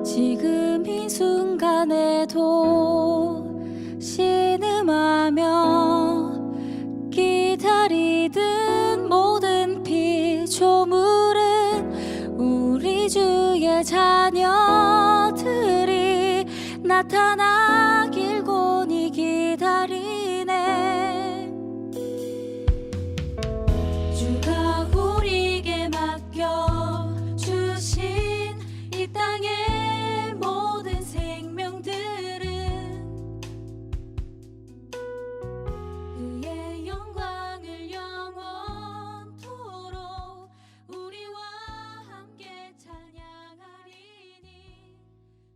지금 이 순간에도 신음하며 기다리던 모든 피조물은 우리 주의 자녀들이 나타나길 곤히 기다리네. 주가 우리에게 맡겨주신 이 땅의 모든 생명들은 그의 영광을 영원토록 우리와 함께 찬양하리니.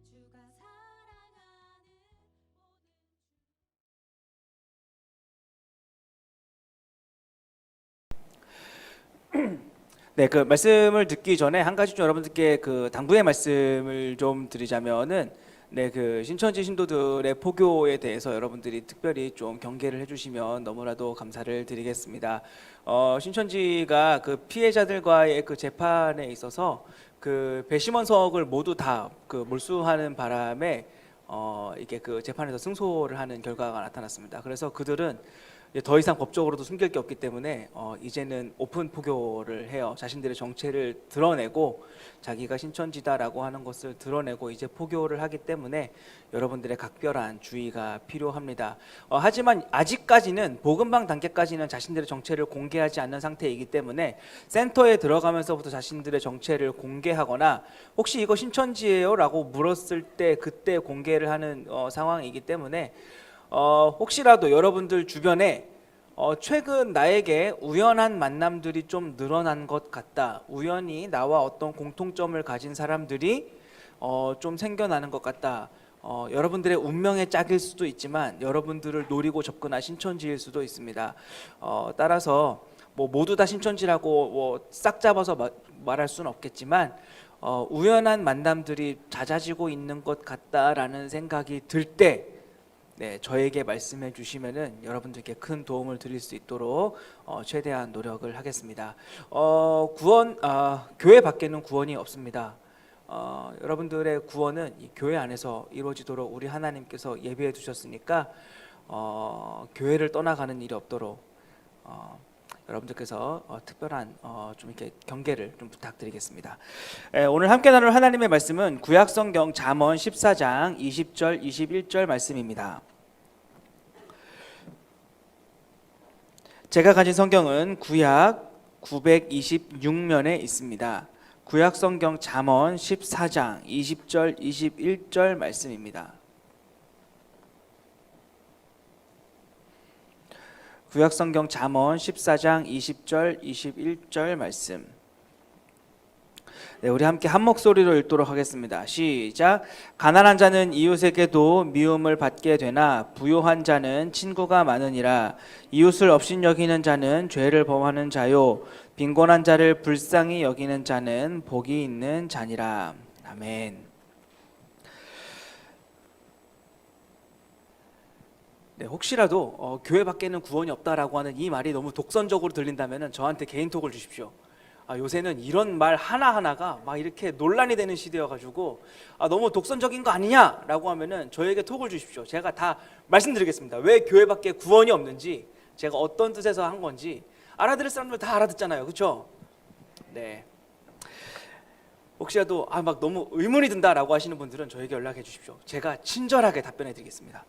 주가 네, 그 말씀을 듣기 전에 한 가지 좀 여러분들께 그 당부의 말씀을 좀 드리자면은, 네, 그 신천지 신도들의 포교에 대해서 여러분들이 특별히 좀 경계를 해주시면 너무나도 감사를 드리겠습니다. 신천지가 그 피해자들과의 그 재판에 있어서 그 배심원석을 모두 다 그 몰수하는 바람에 이게 그 재판에서 승소를 하는 결과가 나타났습니다. 그래서 그들은 더 이상 법적으로도 숨길 게 없기 때문에 이제는 오픈 포교를 해요. 자신들의 정체를 드러내고 자기가 신천지다라고 하는 것을 드러내고 이제 포교를 하기 때문에 여러분들의 각별한 주의가 필요합니다. 하지만 아직까지는 복음방 단계까지는 자신들의 정체를 공개하지 않는 상태이기 때문에 센터에 들어가면서부터 자신들의 정체를 공개하거나 혹시 이거 신천지예요? 라고 물었을 때 그때 공개를 하는 상황이기 때문에 혹시라도 여러분들 주변에 최근 나에게 우연한 만남들이 좀 늘어난 것 같다, 우연히 나와 어떤 공통점을 가진 사람들이 좀 생겨나는 것 같다, 여러분들의 운명의 짝일 수도 있지만 여러분들을 노리고 접근한 신천지일 수도 있습니다. 따라서 뭐 모두 다 신천지라고 뭐 싹 잡아서 말할 수는 없겠지만 우연한 만남들이 잦아지고 있는 것 같다라는 생각이 들 때 네, 저에게 말씀해 주시면은 여러분들께 큰 도움을 드릴 수 있도록 최대한 노력을 하겠습니다. 교회 밖에는 구원이 없습니다. 여러분들의 구원은 이 교회 안에서 이루어지도록 우리 하나님께서 예비해 두셨으니까 교회를 떠나가는 일이 없도록 여러분들께서 특별한 좀 이렇게 경계를 좀 부탁드리겠습니다. 오늘 함께 나눌 하나님의 말씀은 구약성경 잠언 14장 20절 21절 말씀입니다. 제가 가진 성경은 구약 926면에 있습니다. 구약성경 잠언 14장 20절 21절 말씀입니다. 구약성경 잠언 14장 20절 21절 말씀. 네, 우리 함께 한 목소리로 읽도록 하겠습니다. 시작. 가난한 자는 이웃에게도 미움을 받게 되나 부요한 자는 친구가 많으니라. 이웃을 업신여기는 자는 죄를 범하는 자요 빈곤한 자를 불쌍히 여기는 자는 복이 있는 자니라. 아멘. 네, 혹시라도 교회 밖에는 구원이 없다라고 하는 이 말이 너무 독선적으로 들린다면 저한테 개인톡을 주십시오. 요새는 이런 말 하나하나가 막 이렇게 논란이 되는 시대여가지고 너무 독선적인 거 아니냐라고 하면은 저에게 톡을 주십시오. 제가 다 말씀드리겠습니다. 왜 교회 밖에 구원이 없는지, 제가 어떤 뜻에서 한 건지 알아들을 사람들 다 알아듣잖아요, 그렇죠? 네. 혹시라도 막 너무 의문이 든다라고 하시는 분들은 저에게 연락해 주십시오. 제가 친절하게 답변해 드리겠습니다.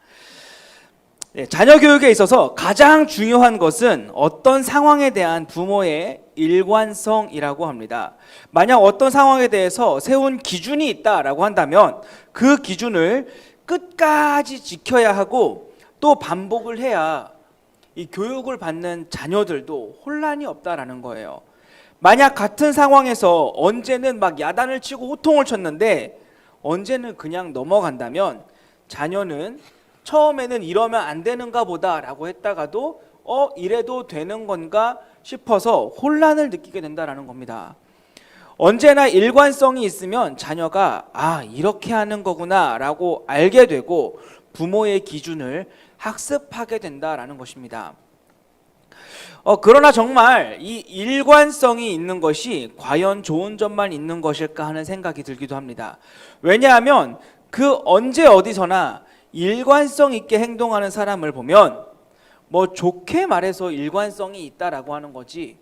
네, 자녀 교육에 있어서 가장 중요한 것은 어떤 상황에 대한 부모의 일관성이라고 합니다. 만약 어떤 상황에 대해서 세운 기준이 있다라고 한다면 그 기준을 끝까지 지켜야 하고 또 반복을 해야 이 교육을 받는 자녀들도 혼란이 없다라는 거예요. 만약 같은 상황에서 언제는 막 야단을 치고 호통을 쳤는데 언제는 그냥 넘어간다면 자녀는 처음에는 이러면 안 되는가 보다 라고 했다가도 이래도 되는 건가 싶어서 혼란을 느끼게 된다는 겁니다. 언제나 일관성이 있으면 자녀가 이렇게 하는 거구나 라고 알게 되고 부모의 기준을 학습하게 된다는 것입니다. 그러나 정말 이 일관성이 있는 것이 과연 좋은 점만 있는 것일까 하는 생각이 들기도 합니다. 왜냐하면 그 언제 어디서나 일관성 있게 행동하는 사람을 보면 뭐 좋게 말해서 일관성이 있다라고 하는 거지,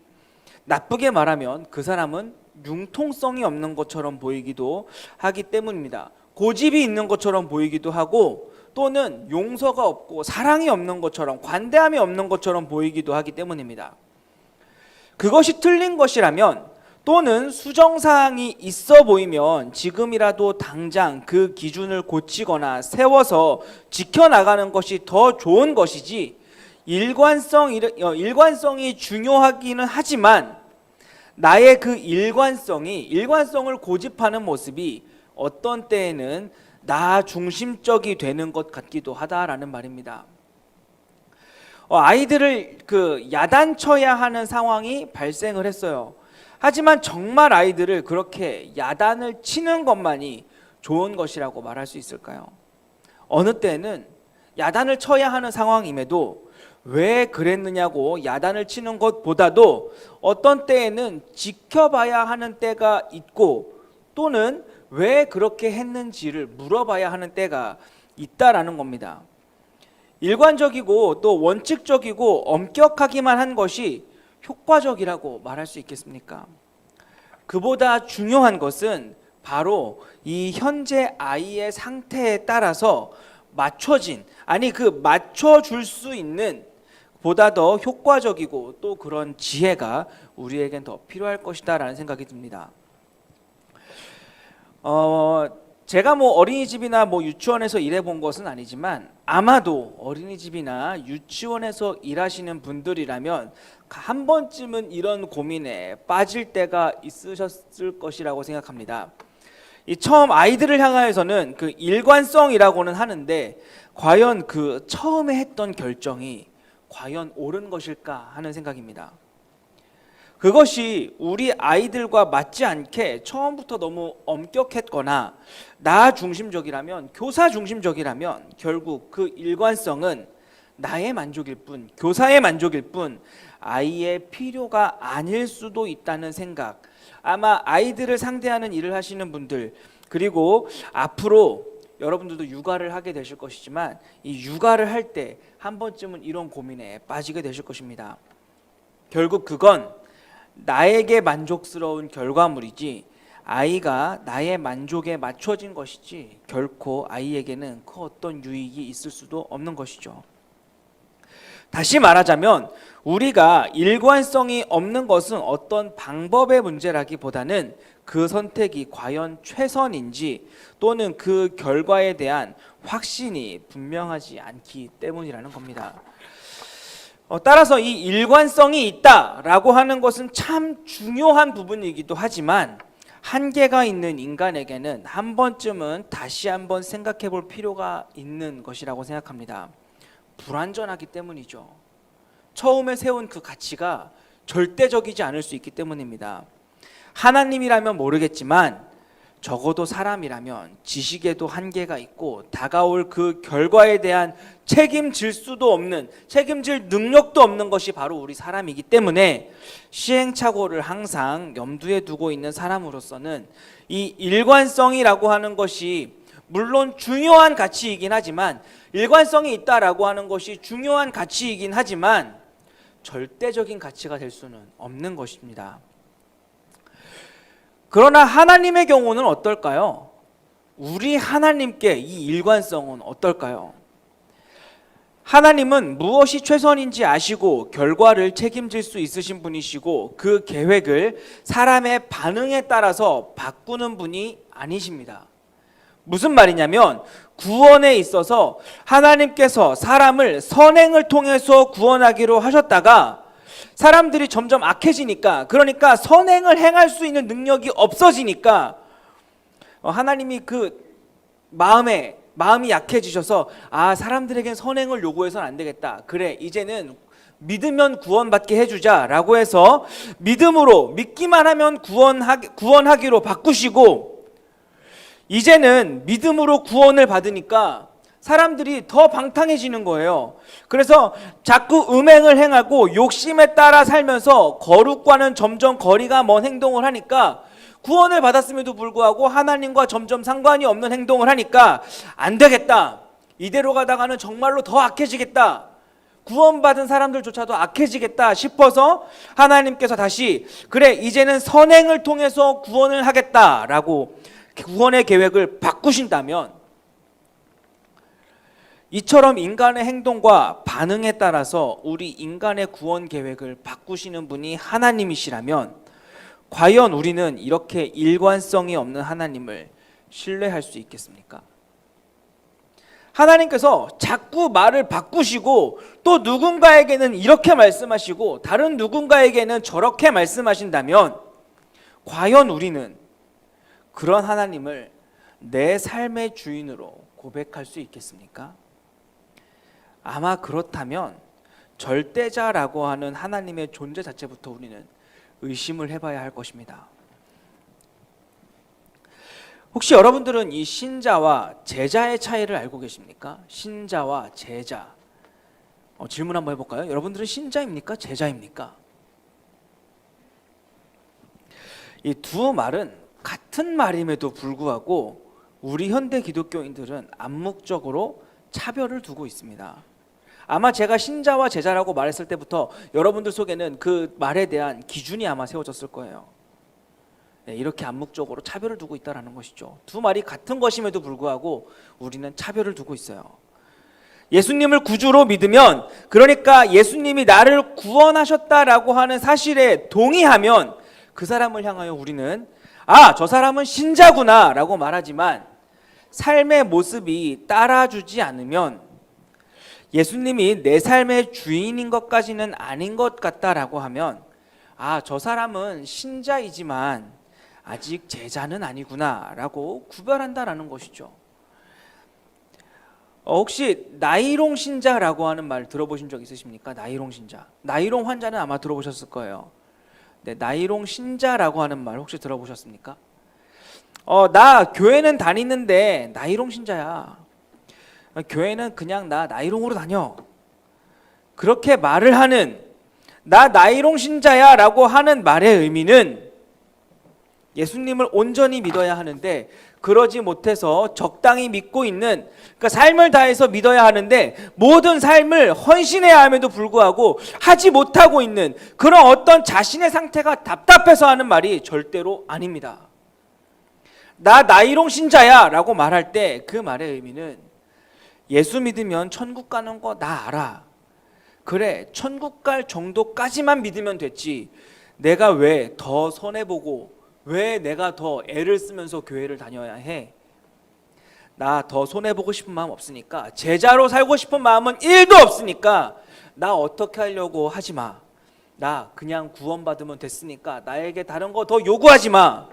나쁘게 말하면 그 사람은 융통성이 없는 것처럼 보이기도 하기 때문입니다. 고집이 있는 것처럼 보이기도 하고, 또는 용서가 없고 사랑이 없는 것처럼, 관대함이 없는 것처럼 보이기도 하기 때문입니다. 그것이 틀린 것이라면, 또는 수정사항이 있어 보이면 지금이라도 당장 그 기준을 고치거나 세워서 지켜나가는 것이 더 좋은 것이지, 일관성이 중요하기는 하지만 나의 그 일관성을 고집하는 모습이 어떤 때에는 나 중심적이 되는 것 같기도 하다라는 말입니다. 아이들을 야단쳐야 하는 상황이 발생을 했어요. 하지만 정말 아이들을 그렇게 야단을 치는 것만이 좋은 것이라고 말할 수 있을까요? 어느 때는 야단을 쳐야 하는 상황임에도 왜 그랬느냐고 야단을 치는 것보다도 어떤 때에는 지켜봐야 하는 때가 있고, 또는 왜 그렇게 했는지를 물어봐야 하는 때가 있다라는 겁니다. 일관적이고 또 원칙적이고 엄격하기만 한 것이 효과적이라고 말할 수 있겠습니까? 그보다 중요한 것은 바로 이 현재 아이의 상태에 따라서 맞춰줄 수 있는 보다 더 효과적이고 또 그런 지혜가 우리에겐 더 필요할 것이다라는 생각이 듭니다. 제가 뭐 어린이집이나 유치원에서 일해본 것은 아니지만, 아마도 어린이집이나 유치원에서 일하시는 분들이라면 한 번쯤은 이런 고민에 빠질 때가 있으셨을 것이라고 생각합니다. 처음 아이들을 향하여서는 그 일관성이라고는 하는데, 과연 그 처음에 했던 결정이 과연 옳은 것일까 하는 생각입니다. 그것이 우리 아이들과 맞지 않게 처음부터 너무 엄격했거나 나 중심적이라면, 교사 중심적이라면 결국 그 일관성은 나의 만족일 뿐, 교사의 만족일 뿐, 아이의 필요가 아닐 수도 있다는 생각, 아마 아이들을 상대하는 일을 하시는 분들, 그리고 앞으로 여러분들도 육아를 하게 되실 것이지만 이 육아를 할 때 한 번쯤은 이런 고민에 빠지게 되실 것입니다. 결국 그건 나에게 만족스러운 결과물이지, 아이가 나의 만족에 맞춰진 것이지, 결코 아이에게는 그 어떤 유익이 있을 수도 없는 것이죠. 다시 말하자면 우리가 일관성이 없는 것은 어떤 방법의 문제라기보다는 그 선택이 과연 최선인지, 또는 그 결과에 대한 확신이 분명하지 않기 때문이라는 겁니다. 따라서 이 일관성이 있다라고 하는 것은 참 중요한 부분이기도 하지만, 한계가 있는 인간에게는 한 번쯤은 다시 한번 생각해 볼 필요가 있는 것이라고 생각합니다. 불완전하기 때문이죠. 처음에 세운 그 가치가 절대적이지 않을 수 있기 때문입니다. 하나님이라면 모르겠지만 적어도 사람이라면 지식에도 한계가 있고, 다가올 그 결과에 대한 책임질 능력도 없는 것이 바로 우리 사람이기 때문에, 시행착오를 항상 염두에 두고 있는 사람으로서는 이 일관성이라고 하는 것이 물론 중요한 가치이긴 하지만, 일관성이 있다라고 하는 것이 중요한 가치이긴 하지만 절대적인 가치가 될 수는 없는 것입니다. 그러나 하나님의 경우는 어떨까요? 우리 하나님께 이 일관성은 어떨까요? 하나님은 무엇이 최선인지 아시고 결과를 책임질 수 있으신 분이시고, 그 계획을 사람의 반응에 따라서 바꾸는 분이 아니십니다. 무슨 말이냐면, 구원에 있어서 하나님께서 사람을 선행을 통해서 구원하기로 하셨다가 사람들이 점점 악해지니까, 그러니까 선행을 행할 수 있는 능력이 없어지니까 하나님이 그 마음이 약해지셔서, 사람들에겐 선행을 요구해서는 안 되겠다, 그래 이제는 믿으면 구원받게 해주자라고 해서 믿기만 하면 구원하기로 바꾸시고, 이제는 믿음으로 구원을 받으니까 사람들이 더 방탕해지는 거예요. 그래서 자꾸 음행을 행하고 욕심에 따라 살면서 거룩과는 점점 거리가 먼 행동을 하니까, 구원을 받았음에도 불구하고 하나님과 점점 상관이 없는 행동을 하니까 안 되겠다, 이대로 가다가는 정말로 더 악해지겠다, 구원받은 사람들조차도 악해지겠다 싶어서 하나님께서 다시 그래 이제는 선행을 통해서 구원을 하겠다라고 구원의 계획을 바꾸신다면, 이처럼 인간의 행동과 반응에 따라서 우리 인간의 구원 계획을 바꾸시는 분이 하나님이시라면, 과연 우리는 이렇게 일관성이 없는 하나님을 신뢰할 수 있겠습니까? 하나님께서 자꾸 말을 바꾸시고 또 누군가에게는 이렇게 말씀하시고 다른 누군가에게는 저렇게 말씀하신다면, 과연 우리는 그런 하나님을 내 삶의 주인으로 고백할 수 있겠습니까? 아마 그렇다면 절대자라고 하는 하나님의 존재 자체부터 우리는 의심을 해봐야 할 것입니다. 혹시 여러분들은 이 신자와 제자의 차이를 알고 계십니까? 신자와 제자. 질문 한번 해볼까요? 여러분들은 신자입니까? 제자입니까? 이 두 말은 같은 말임에도 불구하고 우리 현대 기독교인들은 암묵적으로 차별을 두고 있습니다. 아마 제가 신자와 제자라고 말했을 때부터 여러분들 속에는 그 말에 대한 기준이 아마 세워졌을 거예요. 네, 이렇게 암묵적으로 차별을 두고 있다는 것이죠. 두 말이 같은 것임에도 불구하고 우리는 차별을 두고 있어요. 예수님을 구주로 믿으면, 그러니까 예수님이 나를 구원하셨다라고 하는 사실에 동의하면 그 사람을 향하여 우리는 저 사람은 신자구나 라고 말하지만, 삶의 모습이 따라주지 않으면 예수님이 내 삶의 주인인 것까지는 아닌 것 같다라고 하면 저 사람은 신자이지만 아직 제자는 아니구나 라고 구별한다라는 것이죠. 혹시 나이롱 신자라고 하는 말 들어보신 적 있으십니까? 나이롱 신자. 나이롱 환자는 아마 들어보셨을 거예요. 네, 나이롱 신자라고 하는 말 혹시 들어보셨습니까? 나 교회는 다니는데 나이롱 신자야. 교회는 그냥 나 나이롱으로 다녀. 그렇게 말을 하는, 나 나이롱 신자야 라고 하는 말의 의미는 예수님을 온전히 믿어야 하는데 그러지 못해서 적당히 믿고 있는, 그러니까 삶을 다해서 믿어야 하는데 모든 삶을 헌신해야 함에도 불구하고 하지 못하고 있는 그런 어떤 자신의 상태가 답답해서 하는 말이 절대로 아닙니다. 나 나이롱 신자야 라고 말할 때 그 말의 의미는, 예수 믿으면 천국 가는 거 나 알아. 그래, 천국 갈 정도까지만 믿으면 됐지. 내가 왜 더 손해보고 왜 내가 더 애를 쓰면서 교회를 다녀야 해? 나 더 손해보고 싶은 마음 없으니까, 제자로 살고 싶은 마음은 1도 없으니까 나 어떻게 하려고 하지 마. 나 그냥 구원받으면 됐으니까 나에게 다른 거 더 요구하지 마.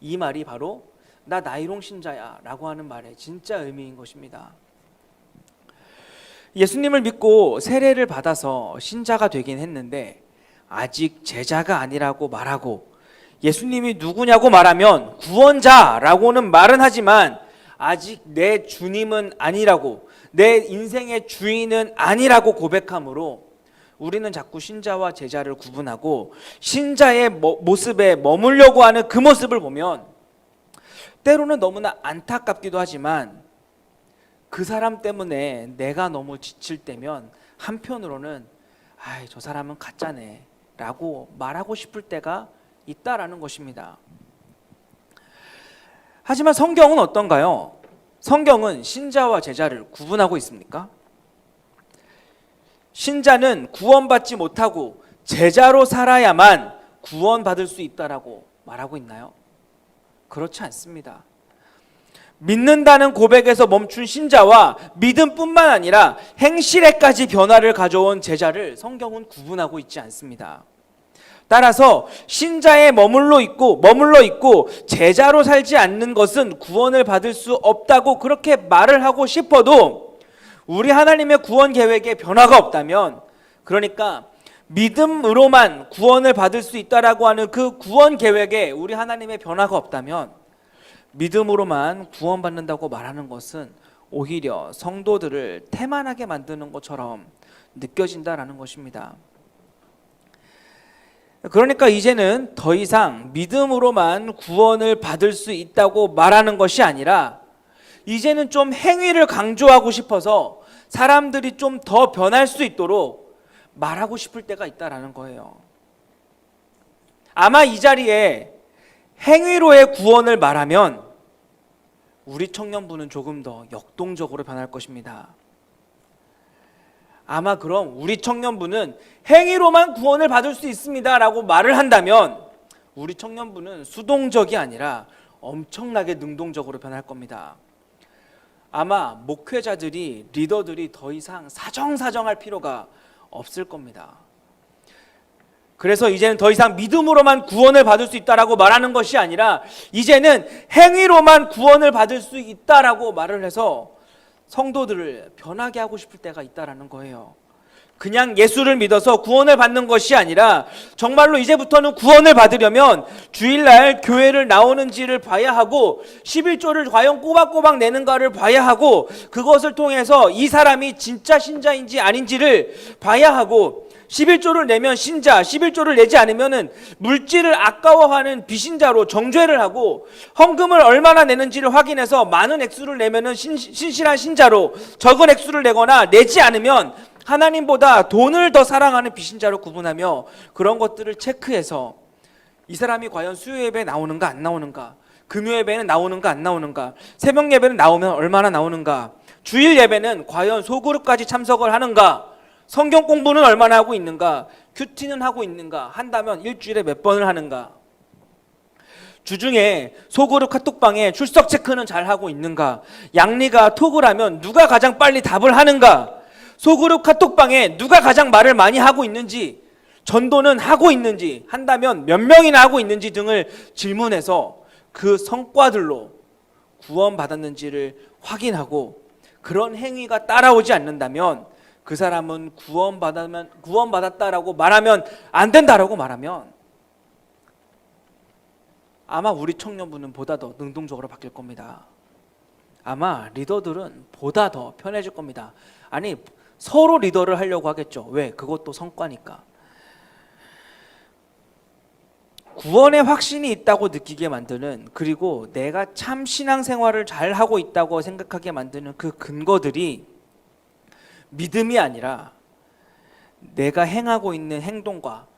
이 말이 바로 나 나이롱 신자야 라고 하는 말의 진짜 의미인 것입니다. 예수님을 믿고 세례를 받아서 신자가 되긴 했는데 아직 제자가 아니라고 말하고, 예수님이 누구냐고 말하면 구원자라고는 말은 하지만 아직 내 주님은 아니라고, 내 인생의 주인은 아니라고 고백하므로 우리는 자꾸 신자와 제자를 구분하고 신자의 모습에 머물려고 하는 그 모습을 보면 때로는 너무나 안타깝기도 하지만, 그 사람 때문에 내가 너무 지칠 때면 한편으로는 저 사람은 가짜네 라고 말하고 싶을 때가 있다라는 것입니다. 하지만 성경은 어떤가요? 성경은 신자와 제자를 구분하고 있습니까? 신자는 구원받지 못하고 제자로 살아야만 구원받을 수 있다라고 말하고 있나요? 그렇지 않습니다. 믿는다는 고백에서 멈춘 신자와 믿음뿐만 아니라 행실에까지 변화를 가져온 제자를 성경은 구분하고 있지 않습니다. 따라서 신자에 머물러 있고 제자로 살지 않는 것은 구원을 받을 수 없다고 그렇게 말을 하고 싶어도, 우리 하나님의 구원 계획에 변화가 없다면, 그러니까 믿음으로만 구원을 받을 수 있다라고 하는 그 구원 계획에 우리 하나님의 변화가 없다면, 믿음으로만 구원받는다고 말하는 것은 오히려 성도들을 태만하게 만드는 것처럼 느껴진다라는 것입니다. 그러니까 이제는 더 이상 믿음으로만 구원을 받을 수 있다고 말하는 것이 아니라 이제는 좀 행위를 강조하고 싶어서 사람들이 좀 더 변할 수 있도록 말하고 싶을 때가 있다라는 거예요. 아마 이 자리에 행위로의 구원을 말하면 우리 청년부는 조금 더 역동적으로 변할 것입니다. 아마 그럼 우리 청년부는 행위로만 구원을 받을 수 있습니다 라고 말을 한다면 우리 청년부는 수동적이 아니라 엄청나게 능동적으로 변할 겁니다. 아마 목회자들이, 리더들이 더 이상 사정사정할 필요가 없을 겁니다. 그래서 이제는 더 이상 믿음으로만 구원을 받을 수 있다라고 말하는 것이 아니라 이제는 행위로만 구원을 받을 수 있다라고 말을 해서 성도들을 변하게 하고 싶을 때가 있다라는 거예요. 그냥 예수를 믿어서 구원을 받는 것이 아니라 정말로 이제부터는 구원을 받으려면 주일날 교회를 나오는지를 봐야 하고 11조를 과연 꼬박꼬박 내는가를 봐야 하고 그것을 통해서 이 사람이 진짜 신자인지 아닌지를 봐야 하고 11조를 내면 신자, 11조를 내지 않으면 물질을 아까워하는 비신자로 정죄를 하고 헌금을 얼마나 내는지를 확인해서 많은 액수를 내면 신실한 신자로 적은 액수를 내거나 내지 않으면 하나님보다 돈을 더 사랑하는 비신자로 구분하며 그런 것들을 체크해서 이 사람이 과연 수요 예배에 나오는가 안 나오는가, 금요 예배는 나오는가 안 나오는가, 새벽 예배는 나오면 얼마나 나오는가, 주일 예배는 과연 소그룹까지 참석을 하는가, 성경 공부는 얼마나 하고 있는가, 큐티는 하고 있는가, 한다면 일주일에 몇 번을 하는가, 주중에 소그룹 카톡방에 출석 체크는 잘 하고 있는가, 양리가 톡을 하면 누가 가장 빨리 답을 하는가, 소그룹 카톡방에 누가 가장 말을 많이 하고 있는지, 전도는 하고 있는지, 한다면 몇 명이나 하고 있는지 등을 질문해서 그 성과들로 구원받았는지를 확인하고 그런 행위가 따라오지 않는다면 그 사람은 구원받았다라고 말하면 안 된다라고 말하면 아마 우리 청년부는 보다 더 능동적으로 바뀔 겁니다. 아마 리더들은 보다 더 편해질 겁니다. 아니 서로 리더를 하려고 하겠죠. 왜? 그것도 성과니까. 구원의 확신이 있다고 느끼게 만드는, 그리고 내가 참 신앙생활을 잘 하고 있다고 생각하게 만드는 그 근거들이 믿음이 아니라 내가 행하고 있는 행동과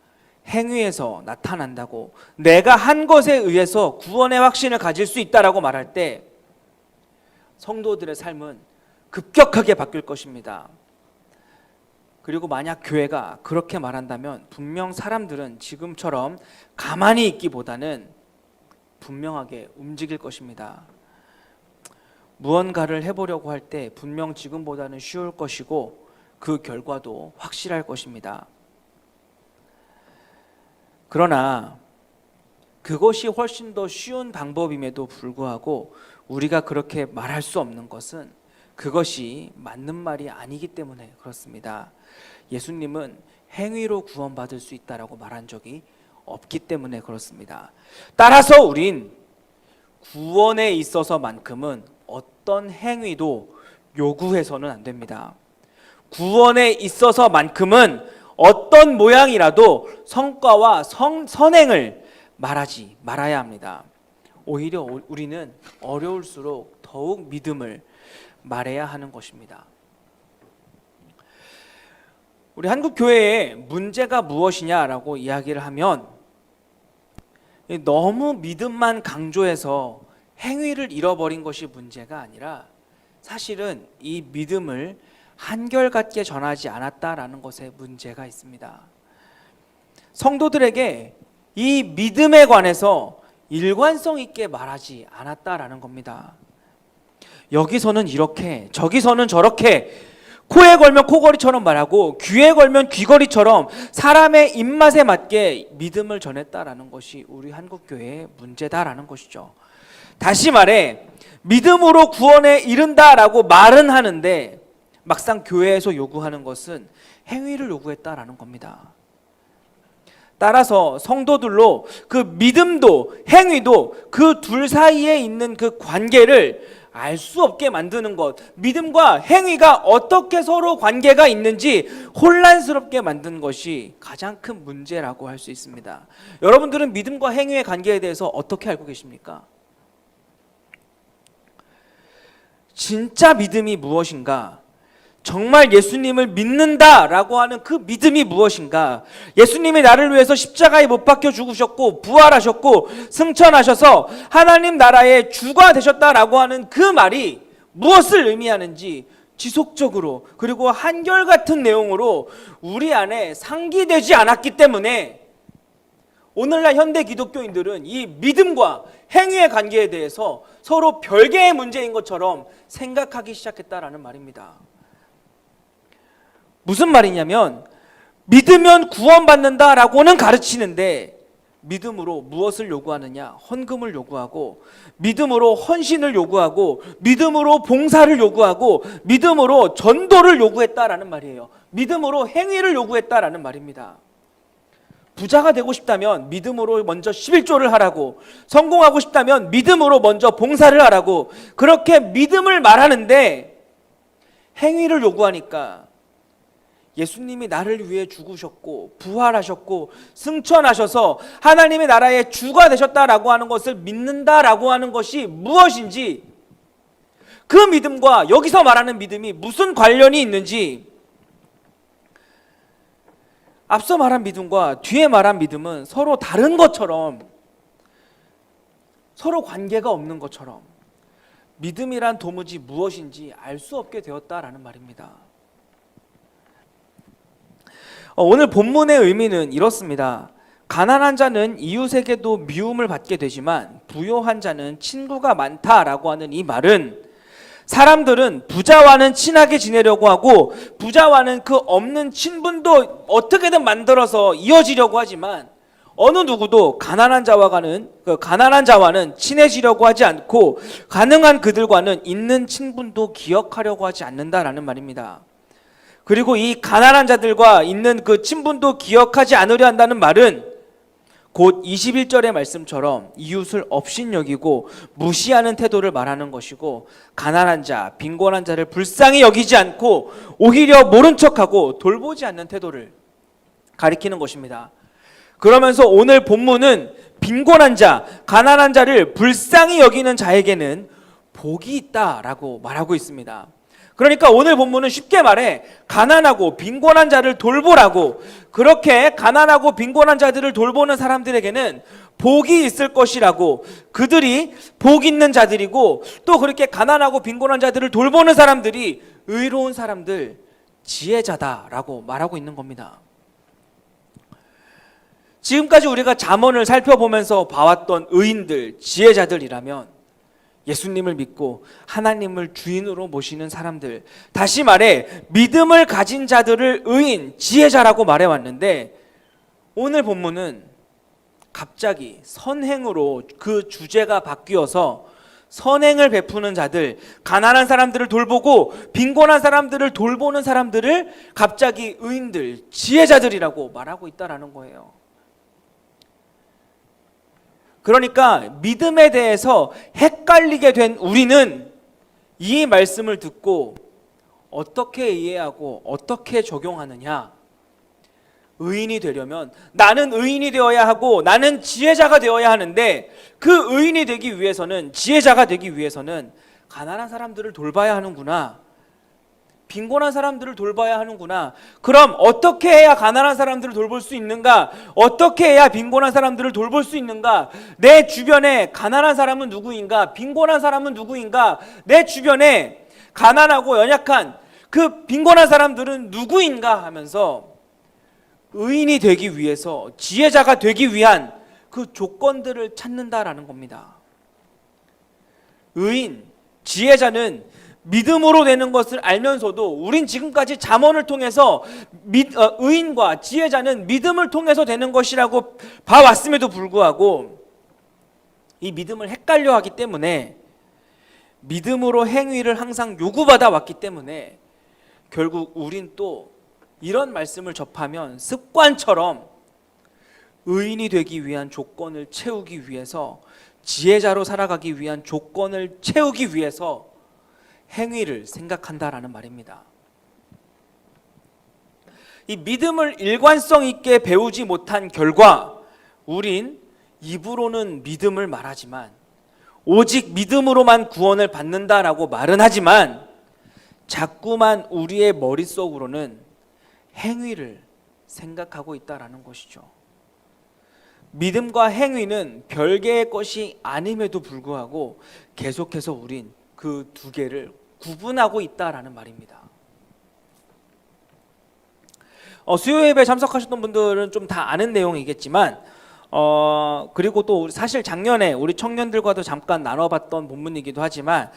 행위에서 나타난다고, 내가 한 것에 의해서 구원의 확신을 가질 수 있다라고 말할 때 성도들의 삶은 급격하게 바뀔 것입니다. 그리고 만약 교회가 그렇게 말한다면 분명 사람들은 지금처럼 가만히 있기보다는 분명하게 움직일 것입니다. 무언가를 해보려고 할 때 분명 지금보다는 쉬울 것이고 그 결과도 확실할 것입니다. 그러나 그것이 훨씬 더 쉬운 방법임에도 불구하고 우리가 그렇게 말할 수 없는 것은 그것이 맞는 말이 아니기 때문에 그렇습니다. 예수님은 행위로 구원받을 수 있다라고 말한 적이 없기 때문에 그렇습니다. 따라서 우린 구원에 있어서만큼은 어떤 행위도 요구해서는 안 됩니다. 구원에 있어서만큼은 어떤 모양이라도 성과와 선행을 말하지 말아야 합니다. 오히려 우리는 어려울수록 더욱 믿음을 말해야 하는 것입니다. 우리 한국 교회의 문제가 무엇이냐라고 이야기를 하면 너무 믿음만 강조해서 행위를 잃어버린 것이 문제가 아니라 사실은 이 믿음을 한결같게 전하지 않았다라는 것에 문제가 있습니다. 성도들에게 이 믿음에 관해서 일관성 있게 말하지 않았다라는 겁니다. 여기서는 이렇게, 저기서는 저렇게, 코에 걸면 코걸이처럼 말하고 귀에 걸면 귀걸이처럼 사람의 입맛에 맞게 믿음을 전했다라는 것이 우리 한국교회의 문제다라는 것이죠. 다시 말해 믿음으로 구원에 이른다라고 말은 하는데 막상 교회에서 요구하는 것은 행위를 요구했다라는 겁니다. 따라서 성도들로 그 믿음도 행위도 그 둘 사이에 있는 그 관계를 알 수 없게 만드는 것, 믿음과 행위가 어떻게 서로 관계가 있는지 혼란스럽게 만든 것이 가장 큰 문제라고 할 수 있습니다. 여러분들은 믿음과 행위의 관계에 대해서 어떻게 알고 계십니까? 진짜 믿음이 무엇인가? 정말 예수님을 믿는다라고 하는 그 믿음이 무엇인가? 예수님이 나를 위해서 십자가에 못 박혀 죽으셨고 부활하셨고 승천하셔서 하나님 나라의 주가 되셨다라고 하는 그 말이 무엇을 의미하는지 지속적으로 그리고 한결같은 내용으로 우리 안에 상기되지 않았기 때문에 오늘날 현대 기독교인들은 이 믿음과 행위의 관계에 대해서 서로 별개의 문제인 것처럼 생각하기 시작했다라는 말입니다. 무슨 말이냐면 믿으면 구원받는다라고는 가르치는데 믿음으로 무엇을 요구하느냐? 헌금을 요구하고 믿음으로 헌신을 요구하고 믿음으로 봉사를 요구하고 믿음으로 전도를 요구했다라는 말이에요. 믿음으로 행위를 요구했다라는 말입니다. 부자가 되고 싶다면 믿음으로 먼저 11조를 하라고, 성공하고 싶다면 믿음으로 먼저 봉사를 하라고, 그렇게 믿음을 말하는데 행위를 요구하니까 예수님이 나를 위해 죽으셨고 부활하셨고 승천하셔서 하나님의 나라의 주가 되셨다라고 하는 것을 믿는다라고 하는 것이 무엇인지, 그 믿음과 여기서 말하는 믿음이 무슨 관련이 있는지, 앞서 말한 믿음과 뒤에 말한 믿음은 서로 다른 것처럼, 서로 관계가 없는 것처럼 믿음이란 도무지 무엇인지 알 수 없게 되었다라는 말입니다. 오늘 본문의 의미는 이렇습니다. 가난한 자는 이웃에게도 미움을 받게 되지만 부요한 자는 친구가 많다라고 하는 이 말은, 사람들은 부자와는 친하게 지내려고 하고 부자와는 그 없는 친분도 어떻게든 만들어서 이어지려고 하지만 어느 누구도 가난한 자와는 친해지려고 하지 않고 가능한 그들과는 있는 친분도 기억하려고 하지 않는다라는 말입니다. 그리고 이 가난한 자들과 있는 그 친분도 기억하지 않으려 한다는 말은 곧 21절의 말씀처럼 이웃을 업신여기고 무시하는 태도를 말하는 것이고, 가난한 자, 빈곤한 자를 불쌍히 여기지 않고 오히려 모른 척하고 돌보지 않는 태도를 가리키는 것입니다. 그러면서 오늘 본문은 빈곤한 자, 가난한 자를 불쌍히 여기는 자에게는 복이 있다라고 말하고 있습니다. 그러니까 오늘 본문은 쉽게 말해 가난하고 빈곤한 자를 돌보라고, 그렇게 가난하고 빈곤한 자들을 돌보는 사람들에게는 복이 있을 것이라고, 그들이 복 있는 자들이고 또 그렇게 가난하고 빈곤한 자들을 돌보는 사람들이 의로운 사람들, 지혜자다라고 말하고 있는 겁니다. 지금까지 우리가 잠언을 살펴보면서 봐왔던 의인들, 지혜자들이라면 예수님을 믿고 하나님을 주인으로 모시는 사람들, 다시 말해 믿음을 가진 자들을 의인, 지혜자라고 말해왔는데, 오늘 본문은 갑자기 선행으로 그 주제가 바뀌어서 선행을 베푸는 자들, 가난한 사람들을 돌보고 빈곤한 사람들을 돌보는 사람들을 갑자기 의인들, 지혜자들이라고 말하고 있다라는 거예요. 그러니까 믿음에 대해서 헷갈리게 된 우리는 이 말씀을 듣고 어떻게 이해하고 어떻게 적용하느냐? 의인이 되려면 나는 의인이 되어야 하고 나는 지혜자가 되어야 하는데, 그 의인이 되기 위해서는, 지혜자가 되기 위해서는 가난한 사람들을 돌봐야 하는구나, 빈곤한 사람들을 돌봐야 하는구나. 그럼 어떻게 해야 가난한 사람들을 돌볼 수 있는가? 어떻게 해야 빈곤한 사람들을 돌볼 수 있는가? 내 주변에 가난한 사람은 누구인가? 빈곤한 사람은 누구인가? 내 주변에 가난하고 연약한 그 빈곤한 사람들은 누구인가 하면서 의인이 되기 위해서, 지혜자가 되기 위한 그 조건들을 찾는다라는 겁니다. 의인, 지혜자는 믿음으로 되는 것을 알면서도, 우린 지금까지 잠언을 통해서 의인과 지혜자는 믿음을 통해서 되는 것이라고 봐왔음에도 불구하고 이 믿음을 헷갈려 하기 때문에, 믿음으로 행위를 항상 요구받아 왔기 때문에 결국 우린 또 이런 말씀을 접하면 습관처럼 의인이 되기 위한 조건을 채우기 위해서 지혜자로 살아가기 위한 조건을 채우기 위해서 행위를 생각한다라는 말입니다. 이 믿음을 일관성 있게 배우지 못한 결과 우린 입으로는 믿음을 말하지만 오직 믿음으로만 구원을 받는다라고 말은 하지만 자꾸만 우리의 머릿속으로는 행위를 생각하고 있다라는 것이죠. 믿음과 행위는 별개의 것이 아님에도 불구하고 계속해서 우린 그 두 개를 구분하고 있다라는 말입니다. 수요 예배 참석하셨던 분들은 좀 다 아는 내용이겠지만 그리고 또 사실 작년에 우리 청년들과도 잠깐 나눠봤던 본문이기도 하지만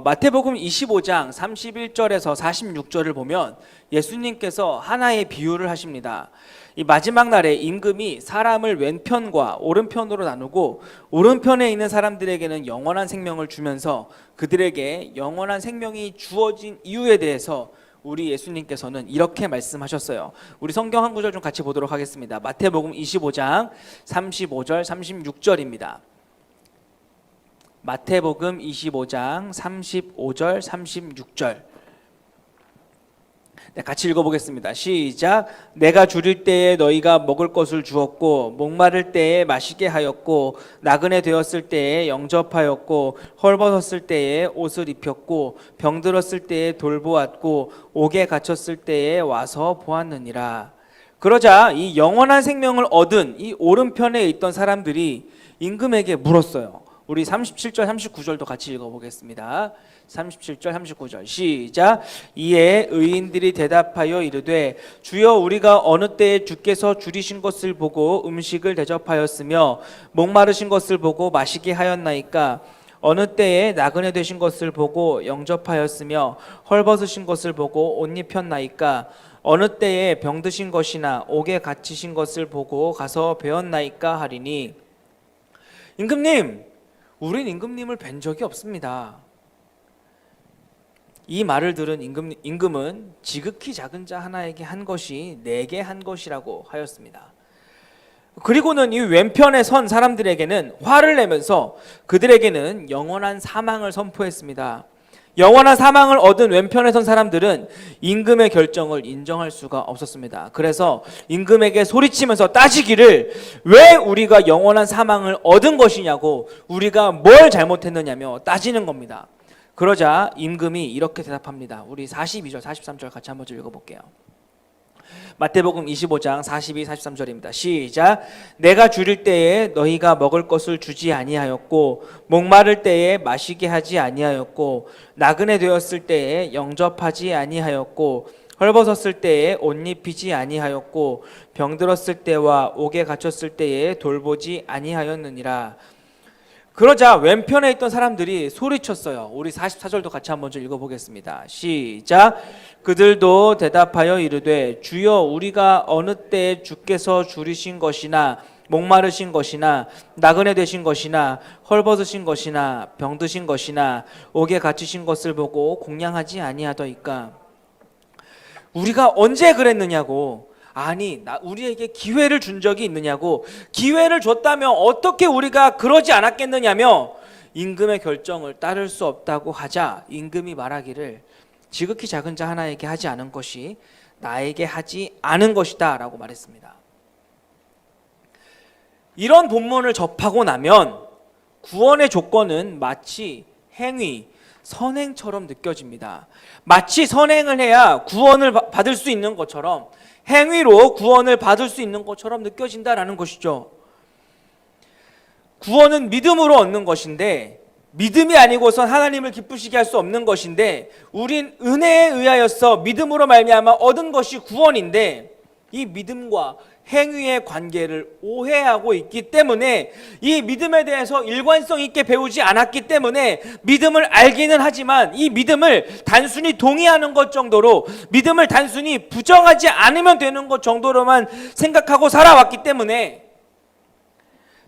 마태복음 25장 31절에서 46절을 보면 예수님께서 하나의 비유를 하십니다. 이 마지막 날에 임금이 사람을 왼편과 오른편으로 나누고 오른편에 있는 사람들에게는 영원한 생명을 주면서 그들에게 영원한 생명이 주어진 이유에 대해서 우리 예수님께서는 이렇게 말씀하셨어요. 우리 성경 한 구절 좀 같이 보도록 하겠습니다. 마태복음 25장 35절 36절입니다. 마태복음 25장 35절 36절 같이 읽어보겠습니다. 시작. 내가 줄일 때에 너희가 먹을 것을 주었고 목마를 때에 마시게 하였고 나그네 되었을 때에 영접하였고 헐벗었을 때에 옷을 입혔고 병들었을 때에 돌보았고 옥에 갇혔을 때에 와서 보았느니라. 그러자 이 영원한 생명을 얻은 이 오른편에 있던 사람들이 임금에게 물었어요. 우리 37절 39절도 같이 읽어보겠습니다. 37절 39절 시작. 이에 의인들이 대답하여 이르되 주여 우리가 어느 때에 주께서 줄이신 것을 보고 음식을 대접하였으며 목마르신 것을 보고 마시게 하였나이까. 어느 때에 나그네 되신 것을 보고 영접하였으며 헐벗으신 것을 보고 옷 입혔나이까. 어느 때에 병드신 것이나 옥에 갇히신 것을 보고 가서 배웠나이까 하리니. 임금님, 우린 임금님을 뵌 적이 없습니다. 이 말을 들은 임금은 지극히 작은 자 하나에게 한 것이 내게 한 것이라고 하였습니다. 그리고는 이 왼편에 선 사람들에게는 화를 내면서 그들에게는 영원한 사망을 선포했습니다. 영원한 사망을 얻은 왼편에 선 사람들은 임금의 결정을 인정할 수가 없었습니다. 그래서 임금에게 소리치면서 따지기를 왜 우리가 영원한 사망을 얻은 것이냐고, 우리가 뭘 잘못했느냐며 따지는 겁니다. 그러자 임금이 이렇게 대답합니다. 우리 42절 43절 같이 한번 읽어볼게요. 마태복음 25장 42, 43절입니다. 시작. 내가 줄일 때에 너희가 먹을 것을 주지 아니하였고 목마를 때에 마시게 하지 아니하였고 나그네 되었을 때에 영접하지 아니하였고 헐벗었을 때에 옷 입히지 아니하였고 병들었을 때와 옥에 갇혔을 때에 돌보지 아니하였느니라. 그러자 왼편에 있던 사람들이 소리쳤어요. 우리 44절도 같이 한번 좀 읽어보겠습니다. 시작. 그들도 대답하여 이르되 주여 우리가 어느 때에 주께서 줄이신 것이나 목마르신 것이나 나그네 되신 것이나 헐벗으신 것이나 병드신 것이나 옥에 갇히신 것을 보고 공양하지 아니하더이까. 우리가 언제 그랬느냐고. 아니, 우리에게 기회를 준 적이 있느냐고. 기회를 줬다면 어떻게 우리가 그러지 않았겠느냐며 임금의 결정을 따를 수 없다고 하자 임금이 말하기를 지극히 작은 자 하나에게 하지 않은 것이 나에게 하지 않은 것이다 라고 말했습니다. 이런 본문을 접하고 나면 구원의 조건은 마치 행위, 선행처럼 느껴집니다. 마치 선행을 해야 구원을 받을 수 있는 것처럼, 행위로 구원을 받을 수 있는 것처럼 느껴진다라는 것이죠. 구원은 믿음으로 얻는 것인데, 믿음이 아니고선 하나님을 기쁘시게 할 수 없는 것인데, 우린 은혜에 의하여서 믿음으로 말미암아 얻은 것이 구원인데, 이 믿음과 행위의 관계를 오해하고 있기 때문에, 이 믿음에 대해서 일관성 있게 배우지 않았기 때문에 믿음을 알기는 하지만 이 믿음을 단순히 동의하는 것 정도로, 믿음을 단순히 부정하지 않으면 되는 것 정도로만 생각하고 살아왔기 때문에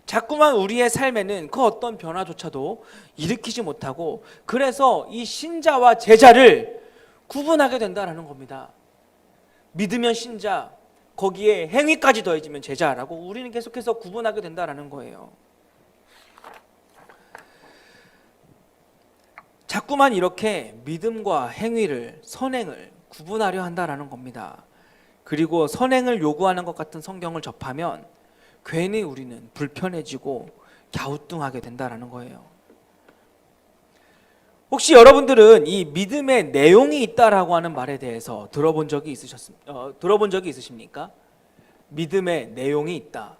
자꾸만 우리의 삶에는 그 어떤 변화조차도 일으키지 못하고, 그래서 이 신자와 제자를 구분하게 된다는 겁니다. 믿으면 신자, 거기에 행위까지 더해지면 제자라고 우리는 계속해서 구분하게 된다는 거예요. 자꾸만 이렇게 믿음과 행위를, 선행을 구분하려 한다라는 겁니다. 그리고 선행을 요구하는 것 같은 성경을 접하면 괜히 우리는 불편해지고 갸우뚱하게 된다라는 거예요. 혹시 여러분들은 이 믿음의 내용이 있다라고 하는 말에 대해서 들어본 적이 있으십니까? 믿음의 내용이 있다.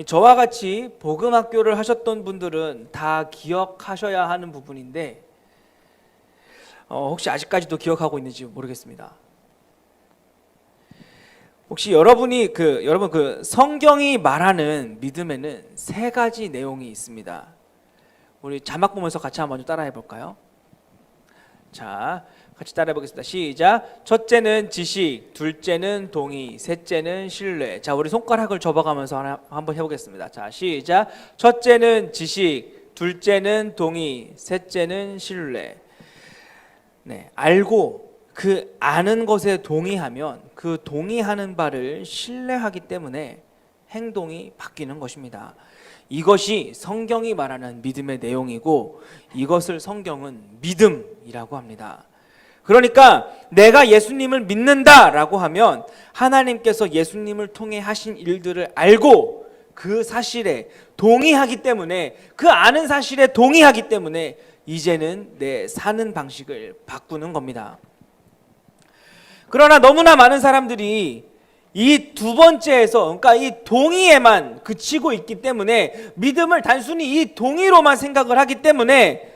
저와 같이 복음학교를 하셨던 분들은 다 기억하셔야 하는 부분인데 혹시 아직까지도 기억하고 있는지 모르겠습니다. 혹시 여러분 그 성경이 말하는 믿음에는 세 가지 내용이 있습니다. 우리 자막 보면서 같이 한번 따라해 볼까요? 자, 같이 따라해 보겠습니다. 시작. 첫째는 지식, 둘째는 동의, 셋째는 신뢰. 자, 우리 손가락을 접어가면서 한번 해보겠습니다. 자, 시작. 첫째는 지식, 둘째는 동의, 셋째는 신뢰. 네, 알고 그 아는 것에 동의하면 그 동의하는 바를 신뢰하기 때문에 행동이 바뀌는 것입니다. 이것이 성경이 말하는 믿음의 내용이고 이것을 성경은 믿음이라고 합니다. 그러니까 내가 예수님을 믿는다라고 하면 하나님께서 예수님을 통해 하신 일들을 알고 그 사실에 동의하기 때문에, 그 아는 사실에 동의하기 때문에 이제는 내 사는 방식을 바꾸는 겁니다. 그러나 너무나 많은 사람들이 이 두 번째에서, 그러니까 이 동의에만 그치고 있기 때문에, 믿음을 단순히 이 동의로만 생각을 하기 때문에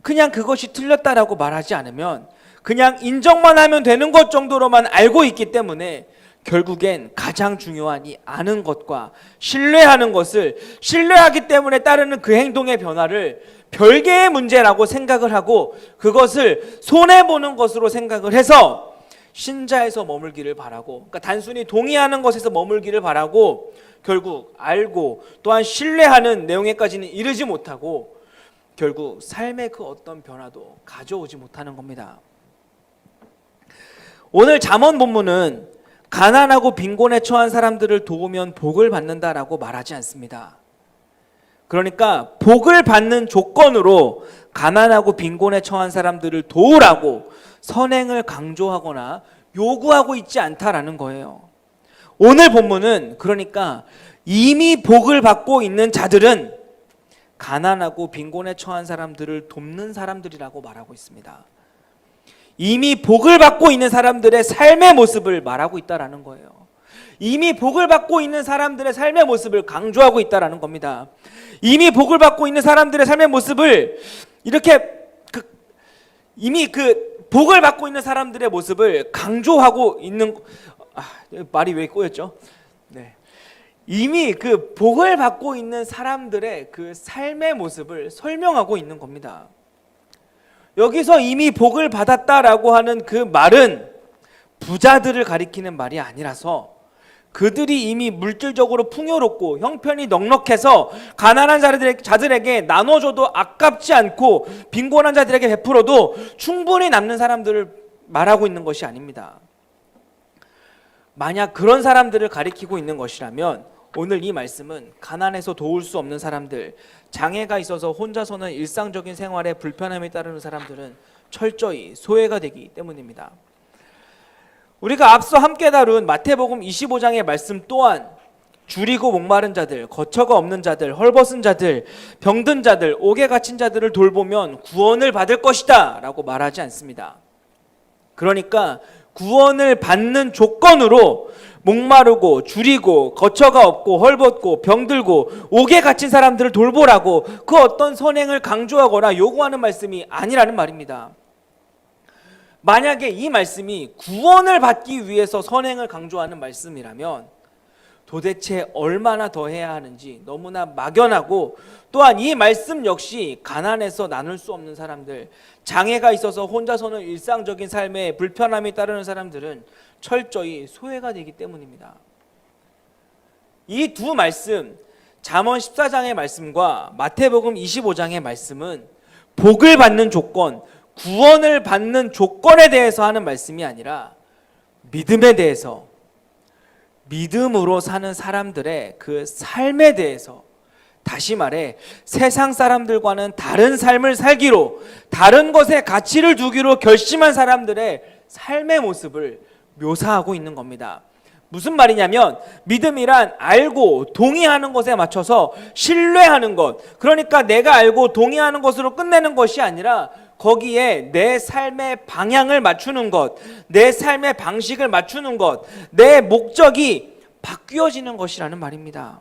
그냥 그것이 틀렸다라고 말하지 않으면, 그냥 인정만 하면 되는 것 정도로만 알고 있기 때문에 결국엔 가장 중요한 이 아는 것과 신뢰하는 것을, 신뢰하기 때문에 따르는 그 행동의 변화를 별개의 문제라고 생각을 하고 그것을 손해보는 것으로 생각을 해서 신자에서 머물기를 바라고, 그러니까 단순히 동의하는 것에서 머물기를 바라고 결국 알고 또한 신뢰하는 내용에까지는 이르지 못하고 결국 삶의 그 어떤 변화도 가져오지 못하는 겁니다. 오늘 잠언 본문은 가난하고 빈곤에 처한 사람들을 도우면 복을 받는다라고 말하지 않습니다. 그러니까 복을 받는 조건으로 가난하고 빈곤에 처한 사람들을 도우라고 선행을 강조하거나 요구하고 있지 않다라는 거예요. 오늘 본문은 그러니까 이미 복을 받고 있는 자들은 가난하고 빈곤에 처한 사람들을 돕는 사람들이라고 말하고 있습니다. 이미 복을 받고 있는 사람들의 삶의 모습을 말하고 있다라는 거예요. 이미 복을 받고 있는 사람들의 삶의 모습을 강조하고 있다라는 겁니다. 이미 복을 받고 있는 사람들의 삶의 모습을 이렇게 이미 복을 받고 있는 사람들의 모습을 강조하고 있는, 말이 왜 꼬였죠? 네. 이미 그 복을 받고 있는 사람들의 그 삶의 모습을 설명하고 있는 겁니다. 여기서 이미 복을 받았다라고 하는 그 말은 부자들을 가리키는 말이 아니라서 그들이 이미 물질적으로 풍요롭고 형편이 넉넉해서 가난한 자들에게 나눠줘도 아깝지 않고 빈곤한 자들에게 베풀어도 충분히 남는 사람들을 말하고 있는 것이 아닙니다. 만약 그런 사람들을 가리키고 있는 것이라면 오늘 이 말씀은 가난해서 도울 수 없는 사람들, 장애가 있어서 혼자서는 일상적인 생활에 불편함이 따르는 사람들은 철저히 소외가 되기 때문입니다. 우리가 앞서 함께 다룬 마태복음 25장의 말씀 또한 줄이고 목마른 자들, 거처가 없는 자들, 헐벗은 자들, 병든 자들, 옥에 갇힌 자들을 돌보면 구원을 받을 것이다 라고 말하지 않습니다. 그러니까 구원을 받는 조건으로 목마르고 줄이고 거처가 없고 헐벗고 병들고 옥에 갇힌 사람들을 돌보라고 그 어떤 선행을 강조하거나 요구하는 말씀이 아니라는 말입니다. 만약에 이 말씀이 구원을 받기 위해서 선행을 강조하는 말씀이라면 도대체 얼마나 더 해야 하는지 너무나 막연하고, 또한 이 말씀 역시 가난해서 나눌 수 없는 사람들, 장애가 있어서 혼자서는 일상적인 삶에 불편함이 따르는 사람들은 철저히 소외가 되기 때문입니다. 이 두 말씀, 잠언 14장의 말씀과 마태복음 25장의 말씀은 복을 받는 조건, 구원을 받는 조건에 대해서 하는 말씀이 아니라 믿음에 대해서, 믿음으로 사는 사람들의 그 삶에 대해서 다시 말해 세상 사람들과는 다른 삶을 살기로, 다른 것에 가치를 두기로 결심한 사람들의 삶의 모습을 묘사하고 있는 겁니다. 무슨 말이냐면 믿음이란 알고 동의하는 것에 맞춰서 신뢰하는 것, 그러니까 내가 알고 동의하는 것으로 끝내는 것이 아니라 거기에 내 삶의 방향을 맞추는 것, 내 삶의 방식을 맞추는 것, 내 목적이 바뀌어지는 것이라는 말입니다.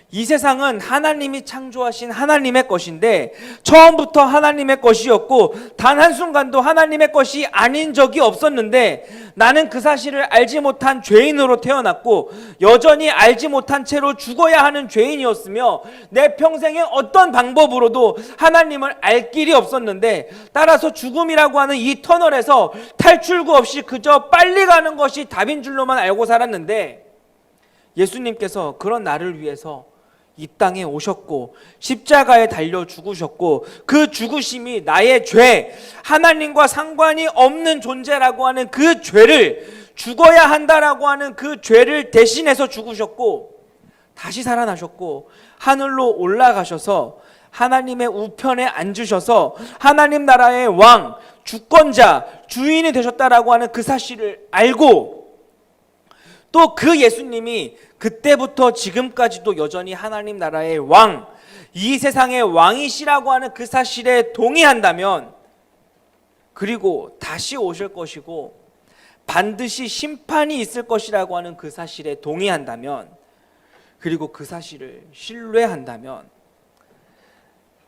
이 세상은 하나님이 창조하신 하나님의 것인데 처음부터 하나님의 것이었고 단 한순간도 하나님의 것이 아닌 적이 없었는데 나는 그 사실을 알지 못한 죄인으로 태어났고 여전히 알지 못한 채로 죽어야 하는 죄인이었으며 내 평생에 어떤 방법으로도 하나님을 알 길이 없었는데 따라서 죽음이라고 하는 이 터널에서 탈출구 없이 그저 빨리 가는 것이 답인 줄로만 알고 살았는데 예수님께서 그런 나를 위해서 이 땅에 오셨고 십자가에 달려 죽으셨고 그 죽으심이 나의 죄, 하나님과 상관이 없는 존재라고 하는 그 죄를, 죽어야 한다라고 하는 그 죄를 대신해서 죽으셨고 다시 살아나셨고 하늘로 올라가셔서 하나님의 우편에 앉으셔서 하나님 나라의 왕, 주권자, 주인이 되셨다라고 하는 그 사실을 알고 또 그 예수님이 그때부터 지금까지도 여전히 하나님 나라의 왕, 이 세상의 왕이시라고 하는 그 사실에 동의한다면, 그리고 다시 오실 것이고 반드시 심판이 있을 것이라고 하는 그 사실에 동의한다면, 그리고 그 사실을 신뢰한다면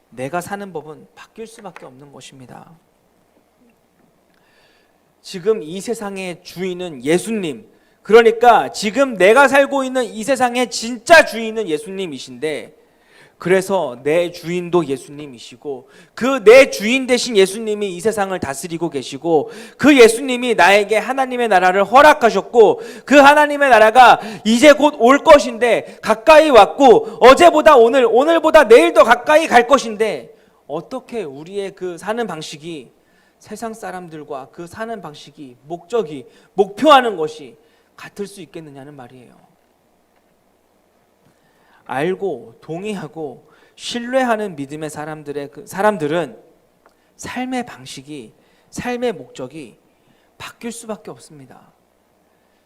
내가 사는 법은 바뀔 수밖에 없는 것입니다. 지금 이 세상의 주인은 예수님, 그러니까 지금 내가 살고 있는 이 세상의 진짜 주인은 예수님이신데, 그래서 내 주인도 예수님이시고 그 내 주인 되신 예수님이 이 세상을 다스리고 계시고 그 예수님이 나에게 하나님의 나라를 허락하셨고 그 하나님의 나라가 이제 곧 올 것인데 가까이 왔고 어제보다 오늘, 오늘보다 내일 더 가까이 갈 것인데 어떻게 우리의 그 사는 방식이 세상 사람들과 그 사는 방식이, 목적이, 목표하는 것이 같을 수 있겠느냐는 말이에요. 알고 동의하고 신뢰하는 믿음의 사람들은 삶의 방식이, 삶의 목적이 바뀔 수밖에 없습니다.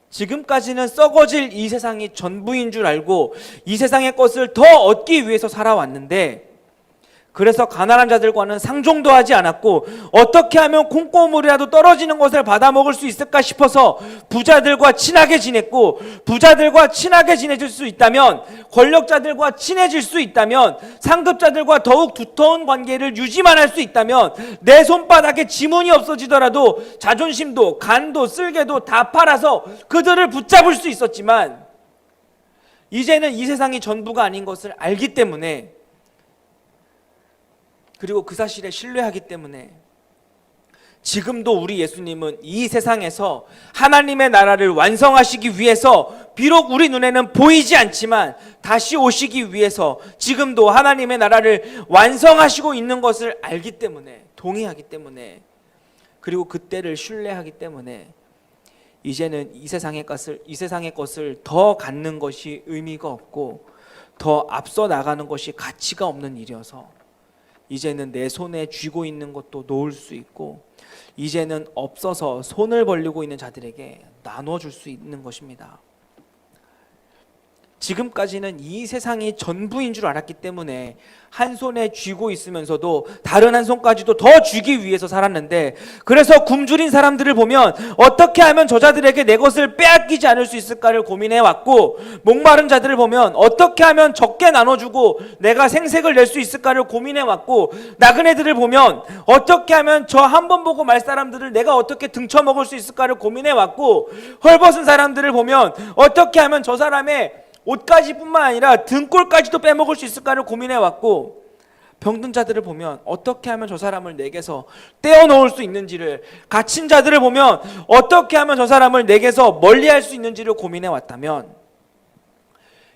지금까지는 썩어질 이 세상이 전부인 줄 알고 이 세상의 것을 더 얻기 위해서 살아왔는데, 그래서 가난한 자들과는 상종도 하지 않았고 어떻게 하면 콩고물이라도 떨어지는 것을 받아 먹을 수 있을까 싶어서 부자들과 친하게 지냈고, 부자들과 친하게 지내질 수 있다면, 권력자들과 친해질 수 있다면, 상급자들과 더욱 두터운 관계를 유지만 할 수 있다면 내 손바닥에 지문이 없어지더라도 자존심도 간도 쓸개도 다 팔아서 그들을 붙잡을 수 있었지만, 이제는 이 세상이 전부가 아닌 것을 알기 때문에, 그리고 그 사실에 신뢰하기 때문에 지금도 우리 예수님은 이 세상에서 하나님의 나라를 완성하시기 위해서 비록 우리 눈에는 보이지 않지만 다시 오시기 위해서 지금도 하나님의 나라를 완성하시고 있는 것을 알기 때문에, 동의하기 때문에, 그리고 그때를 신뢰하기 때문에 이제는 이 세상의 것을 더 갖는 것이 의미가 없고 더 앞서 나가는 것이 가치가 없는 일이어서 이제는 내 손에 쥐고 있는 것도 놓을 수 있고 이제는 없어서 손을 벌리고 있는 자들에게 나눠줄 수 있는 것입니다. 지금까지는 이 세상이 전부인 줄 알았기 때문에 한 손에 쥐고 있으면서도 다른 한 손까지도 더 쥐기 위해서 살았는데, 그래서 굶주린 사람들을 보면 어떻게 하면 저자들에게 내 것을 빼앗기지 않을 수 있을까를 고민해왔고, 목마른 자들을 보면 어떻게 하면 적게 나눠주고 내가 생색을 낼 수 있을까를 고민해왔고, 나그네들을 보면 어떻게 하면 저 한 번 보고 말 사람들을 내가 어떻게 등쳐먹을 수 있을까를 고민해왔고, 헐벗은 사람들을 보면 어떻게 하면 저 사람의 옷까지뿐만 아니라 등골까지도 빼먹을 수 있을까를 고민해왔고, 병든 자들을 보면 어떻게 하면 저 사람을 내게서 떼어놓을 수 있는지를, 갇힌 자들을 보면 어떻게 하면 저 사람을 내게서 멀리할 수 있는지를 고민해왔다면,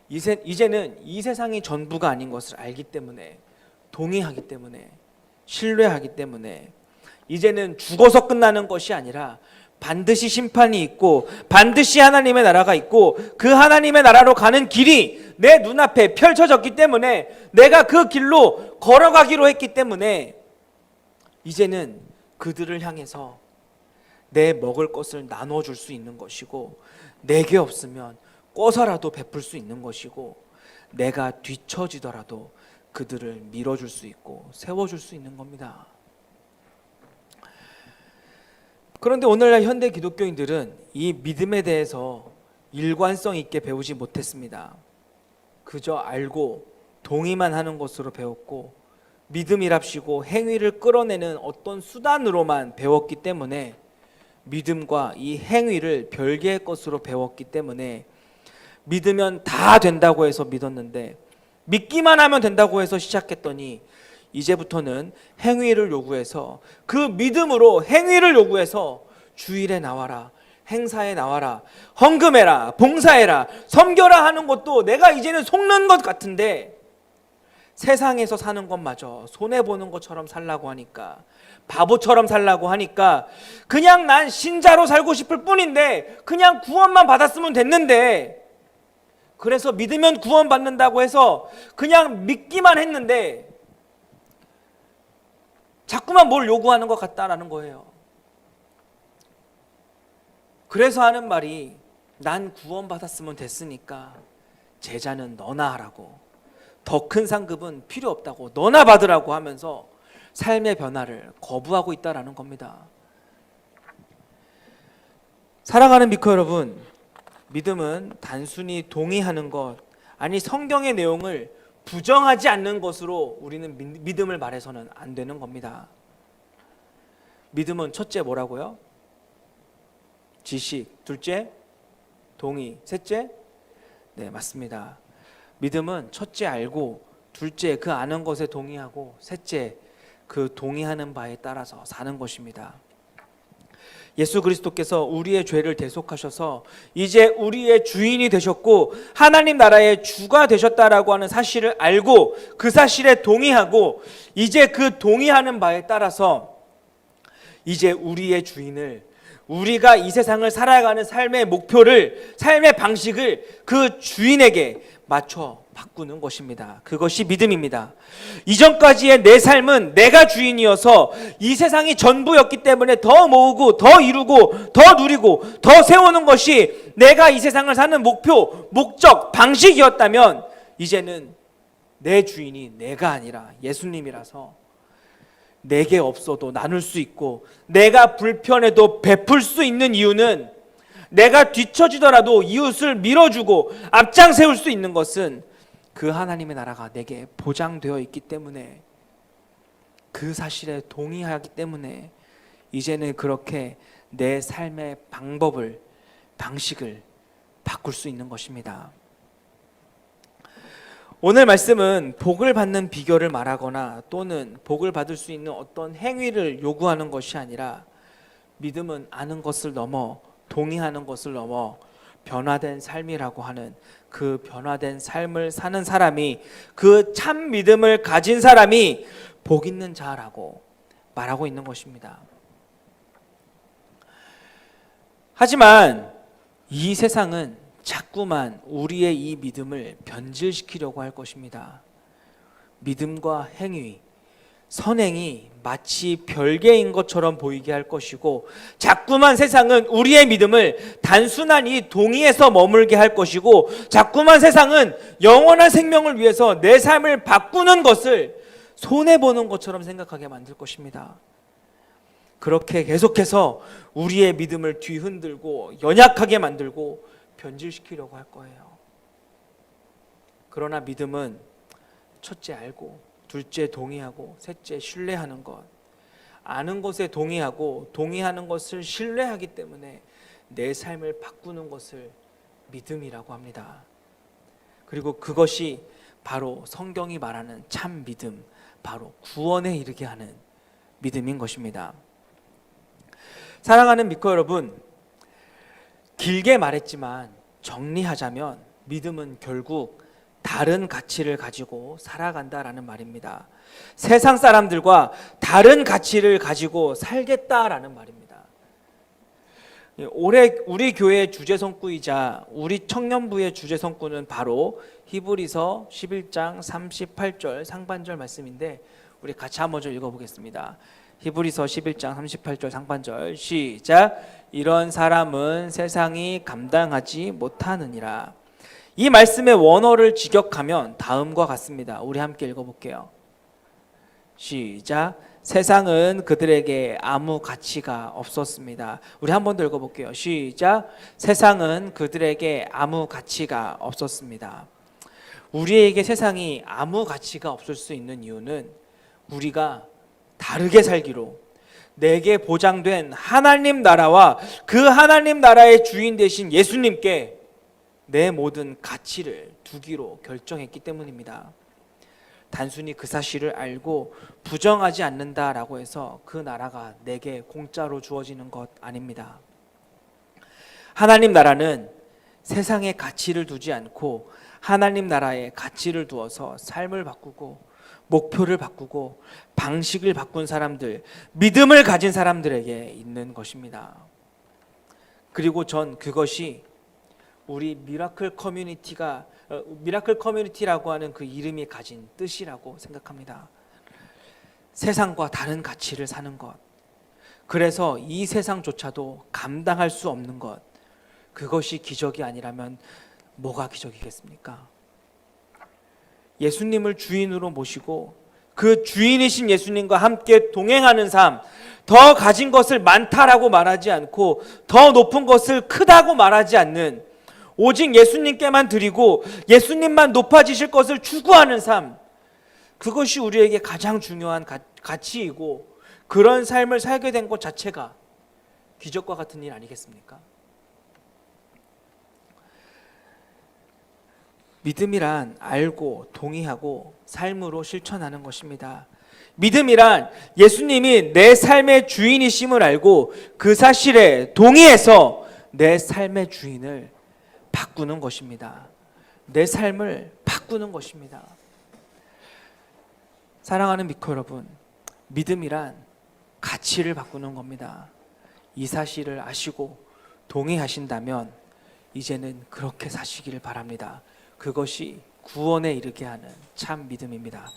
이제는 이 세상이 전부가 아닌 것을 알기 때문에, 동의하기 때문에, 신뢰하기 때문에 이제는 죽어서 끝나는 것이 아니라 반드시 심판이 있고 반드시 하나님의 나라가 있고 그 하나님의 나라로 가는 길이 내 눈앞에 펼쳐졌기 때문에 내가 그 길로 걸어가기로 했기 때문에 이제는 그들을 향해서 내 먹을 것을 나눠줄 수 있는 것이고 내게 없으면 꿔서라도 베풀 수 있는 것이고 내가 뒤처지더라도 그들을 밀어줄 수 있고 세워줄 수 있는 겁니다. 그런데 오늘날 현대 기독교인들은 이 믿음에 대해서 일관성 있게 배우지 못했습니다. 그저 알고 동의만 하는 것으로 배웠고 믿음이랍시고 행위를 끌어내는 어떤 수단으로만 배웠기 때문에 믿음과 이 행위를 별개의 것으로 배웠기 때문에 믿으면 다 된다고 해서 믿었는데 믿기만 하면 된다고 해서 시작했더니 이제부터는 행위를 요구해서 그 믿음으로 행위를 요구해서 주일에 나와라, 행사에 나와라, 헌금해라, 봉사해라, 섬겨라 하는 것도 내가 이제는 속는 것 같은데 세상에서 사는 것마저 손해보는 것처럼 살라고 하니까 바보처럼 살라고 하니까 그냥 난 신자로 살고 싶을 뿐인데 그냥 구원만 받았으면 됐는데 그래서 믿으면 구원 받는다고 해서 그냥 믿기만 했는데 자꾸만 뭘 요구하는 것 같다라는 거예요. 그래서 하는 말이 난 구원 받았으면 됐으니까 제자는 너나 하라고, 더 큰 상급은 필요 없다고 너나 받으라고 하면서 삶의 변화를 거부하고 있다라는 겁니다. 사랑하는 미커 여러분, 믿음은 단순히 동의하는 것, 아니 성경의 내용을 부정하지 않는 것으로 우리는 믿음을 말해서는 안 되는 겁니다. 믿음은 첫째 뭐라고요? 지식, 둘째 동의, 셋째 네 맞습니다. 믿음은 첫째 알고, 둘째 그 아는 것에 동의하고, 셋째 그 동의하는 바에 따라서 사는 것입니다. 예수 그리스도께서 우리의 죄를 대속하셔서 이제 우리의 주인이 되셨고 하나님 나라의 주가 되셨다라고 하는 사실을 알고 그 사실에 동의하고 이제 그 동의하는 바에 따라서 이제 우리의 주인을, 우리가 이 세상을 살아가는 삶의 목표를, 삶의 방식을 그 주인에게 맞춰 바꾸는 것입니다. 그것이 믿음입니다. 이전까지의 내 삶은 내가 주인이어서 이 세상이 전부였기 때문에 더 모으고 더 이루고 더 누리고 더 세우는 것이 내가 이 세상을 사는 목표, 목적, 방식이었다면 이제는 내 주인이 내가 아니라 예수님이라서 내게 없어도 나눌 수 있고 내가 불편해도 베풀 수 있는 이유는, 내가 뒤처지더라도 이웃을 밀어주고 앞장 세울 수 있는 것은 그 하나님의 나라가 내게 보장되어 있기 때문에, 그 사실에 동의하기 때문에 이제는 그렇게 내 삶의 방법을, 방식을 바꿀 수 있는 것입니다. 오늘 말씀은 복을 받는 비결을 말하거나 또는 복을 받을 수 있는 어떤 행위를 요구하는 것이 아니라 믿음은 아는 것을 넘어, 동의하는 것을 넘어 변화된 삶이라고 하는 그 변화된 삶을 사는 사람이, 그 참 믿음을 가진 사람이 복 있는 자라고 말하고 있는 것입니다. 하지만 이 세상은 자꾸만 우리의 이 믿음을 변질시키려고 할 것입니다. 믿음과 행위, 선행이 마치 별개인 것처럼 보이게 할 것이고 자꾸만 세상은 우리의 믿음을 단순한 이 동의에서 머물게 할 것이고 자꾸만 세상은 영원한 생명을 위해서 내 삶을 바꾸는 것을 손해보는 것처럼 생각하게 만들 것입니다. 그렇게 계속해서 우리의 믿음을 뒤흔들고 연약하게 만들고 변질시키려고 할 거예요. 그러나 믿음은 첫째 알고, 둘째 동의하고, 셋째 신뢰하는 것, 아는 것에 동의하고 동의하는 것을 신뢰하기 때문에 내 삶을 바꾸는 것을 믿음이라고 합니다. 그리고 그것이 바로 성경이 말하는 참 믿음, 바로 구원에 이르게 하는 믿음인 것입니다. 사랑하는 미커 여러분, 길게 말했지만 정리하자면 믿음은 결국 다른 가치를 가지고 살아간다라는 말입니다. 세상 사람들과 다른 가치를 가지고 살겠다라는 말입니다. 올해 우리 교회의 주제성구이자 우리 청년부의 주제성구는 바로 히브리서 11장 38절 상반절 말씀인데 우리 같이 한번 좀 읽어보겠습니다. 히브리서 11장 38절 상반절 시작. 이런 사람은 세상이 감당하지 못하느니라. 이 말씀의 원어를 직역하면 다음과 같습니다. 우리 함께 읽어볼게요. 시작. 세상은 그들에게 아무 가치가 없었습니다. 우리 한 번 더 읽어볼게요. 시작. 세상은 그들에게 아무 가치가 없었습니다. 우리에게 세상이 아무 가치가 없을 수 있는 이유는 우리가 다르게 살기로 내게 보장된 하나님 나라와 그 하나님 나라의 주인 되신 예수님께 내 모든 가치를 두기로 결정했기 때문입니다. 단순히 그 사실을 알고 부정하지 않는다라고 해서 그 나라가 내게 공짜로 주어지는 것 아닙니다. 하나님 나라는 세상의 가치를 두지 않고 하나님 나라의 가치를 두어서 삶을 바꾸고 목표를 바꾸고 방식을 바꾼 사람들, 믿음을 가진 사람들에게 있는 것입니다. 그리고 전 그것이 우리 미라클 커뮤니티라고 하는 그 이름이 가진 뜻이라고 생각합니다. 세상과 다른 가치를 사는 것, 그래서 이 세상조차도 감당할 수 없는 것, 그것이 기적이 아니라면 뭐가 기적이겠습니까? 예수님을 주인으로 모시고 그 주인이신 예수님과 함께 동행하는 삶, 더 가진 것을 많다라고 말하지 않고 더 높은 것을 크다고 말하지 않는, 오직 예수님께만 드리고 예수님만 높아지실 것을 추구하는 삶, 그것이 우리에게 가장 중요한 가치이고 그런 삶을 살게 된 것 자체가 기적과 같은 일 아니겠습니까? 믿음이란 알고 동의하고 삶으로 실천하는 것입니다. 믿음이란 예수님이 내 삶의 주인이심을 알고 그 사실에 동의해서 내 삶의 주인을 바꾸는 것입니다. 내 삶을 바꾸는 것입니다. 사랑하는 미코 여러분, 믿음이란 가치를 바꾸는 겁니다. 이 사실을 아시고 동의하신다면 이제는 그렇게 사시기를 바랍니다. 그것이 구원에 이르게 하는 참 믿음입니다.